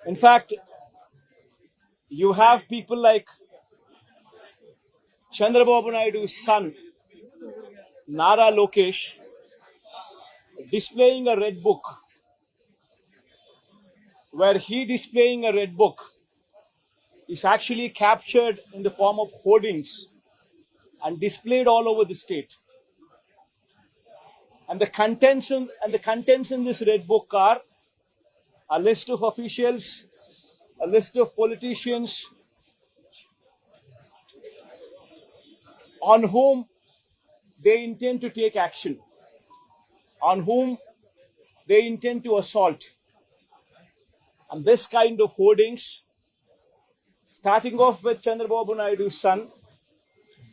In fact, you have people like Chandrababu Naidu's son, Nara Lokesh, displaying a red book, where he displaying a red book is actually captured in the form of hoardings and displayed all over the state. And the contents in this red book are a list of officials, a list of politicians on whom they intend to take action, on whom they intend to assault. And this kind of hoardings, starting off with Chandrababu Naidu's son,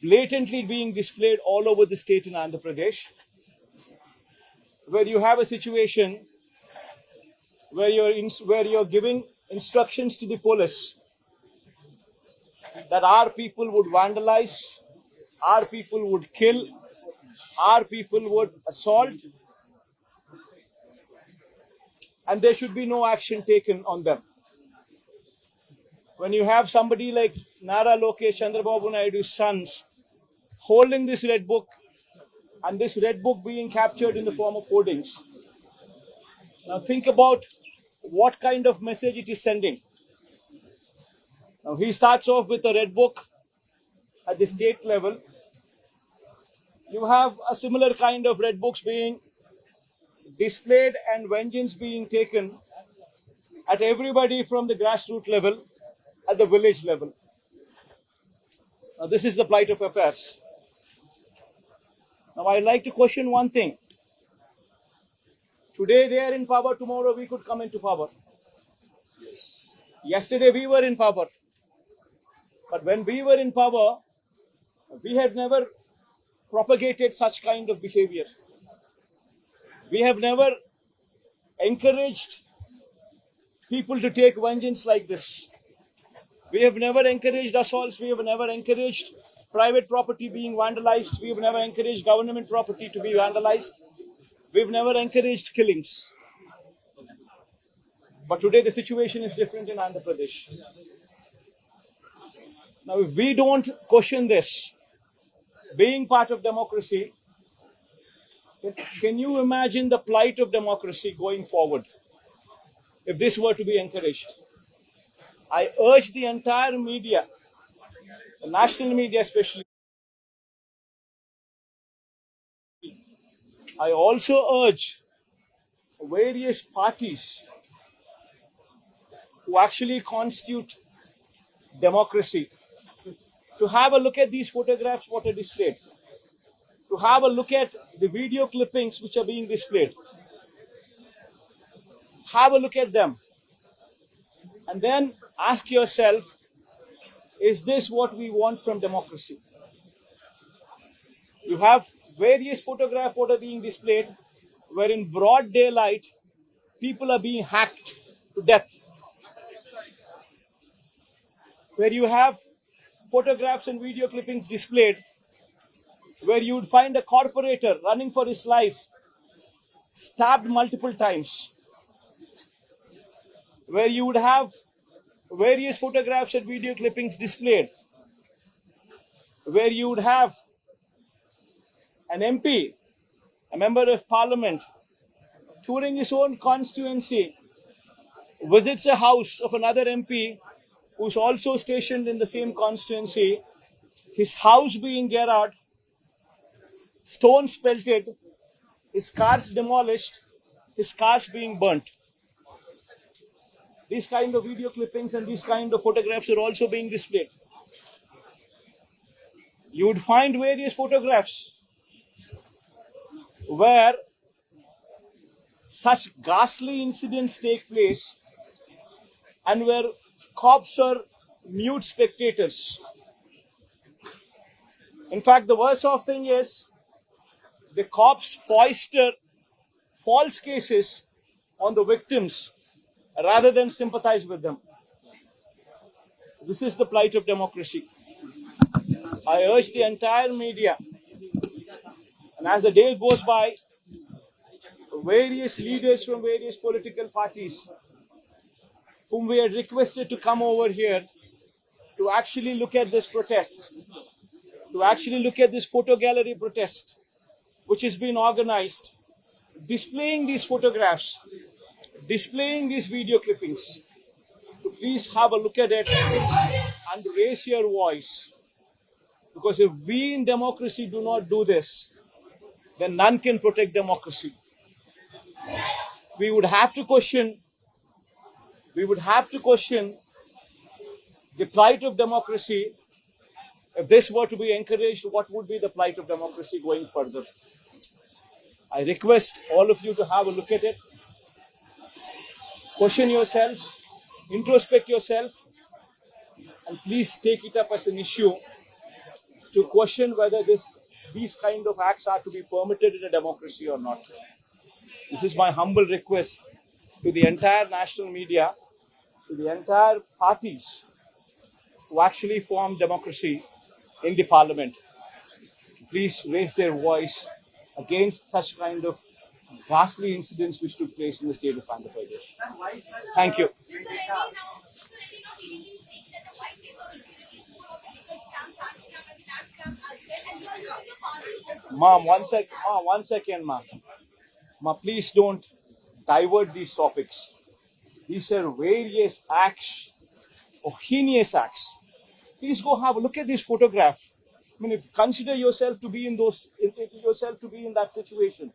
blatantly being displayed all over the state in Andhra Pradesh, where you have a situation where you're giving instructions to the police that our people would vandalize, our people would kill, our people would assault, and there should be no action taken on them. When you have somebody like Nara Lokesh, Chandrababu Naidu's sons, holding this red book, and this red book being captured in the form of hoardings. Now think about what kind of message it is sending. Now he starts off with a red book at the state level. You have a similar kind of red books being displayed and vengeance being taken at everybody from the grassroots level, at the village level. Now this is the plight of affairs. Now I'd like to question one thing. Today they are in power, tomorrow we could come into power. Yesterday we were in power. But when we were in power, we had never propagated such kind of behavior. We have never encouraged people to take vengeance like this. We have never encouraged assaults. We have never encouraged private property being vandalized. We have never encouraged government property to be vandalized. We've never encouraged killings. But today the situation is different in Andhra Pradesh. Now, if we don't question this, being part of democracy, can you imagine the plight of democracy going forward if this were to be encouraged? I urge the entire media, the national media especially. I also urge various parties who actually constitute democracy to have a look at these photographs what are displayed, to have a look at the video clippings which are being displayed. Have a look at them and then ask yourself, is this what we want from democracy? You have various photographs what are being displayed where in broad daylight people are being hacked to death. Where you have photographs and video clippings displayed where you would find a corporator running for his life, stabbed multiple times. Where you would have various photographs and video clippings displayed where you would have an MP, a member of parliament, touring his own constituency, visits a house of another MP who's also stationed in the same constituency, his house being garroted, stones pelted, his cars demolished, his cars being burnt. These kind of video clippings and these kind of photographs are also being displayed. You would find various photographs where such ghastly incidents take place and where cops are mute spectators. In fact, the worst of thing is the cops foster false cases on the victims rather than sympathize with them. This is the plight of democracy. I urge the entire media, and as the day goes by, various leaders from various political parties whom we had requested to come over here to actually look at this protest, to actually look at this photo gallery protest, which has been organized, displaying these photographs, displaying these video clippings. To please have a look at it and raise your voice. Because if we in democracy do not do this, then none can protect democracy. We would have to question the plight of democracy. If this were to be encouraged, what would be the plight of democracy going further? I request all of you to have a look at it. Question yourself, introspect yourself, and please take it up as an issue to question whether these kind of acts are to be permitted in a democracy or not. This is my humble request to the entire national media, to the entire parties who actually form democracy in the parliament. Please raise their voice against such kind of ghastly incidents which took place in the state of Andhra Pradesh. Thank you. Ma'am, one second, ma'am. Ma, please don't divert these topics. These are various acts, or heinous acts. Please go have a look at this photograph. I mean, if consider yourself to be in that situation,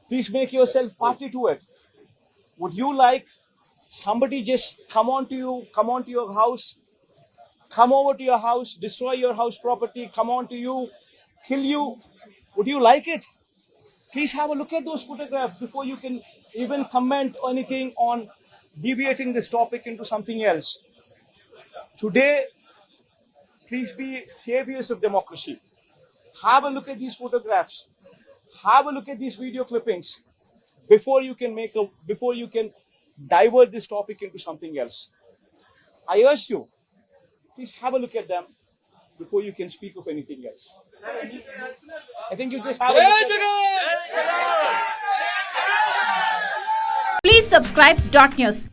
please make yourself party to it. Would you like somebody just come onto your house, come over to your house, destroy your house property, come onto you, kill you? Would you like it? Please have a look at those photographs before you can even comment anything on deviating this topic into something else. Today, please be saviors of democracy. Have a look at these photographs. Have a look at these video clippings before you can divert this topic into something else. I urge you, please have a look at them before you can speak of anything else. I think you just have a look at them. Please subscribe Dot News.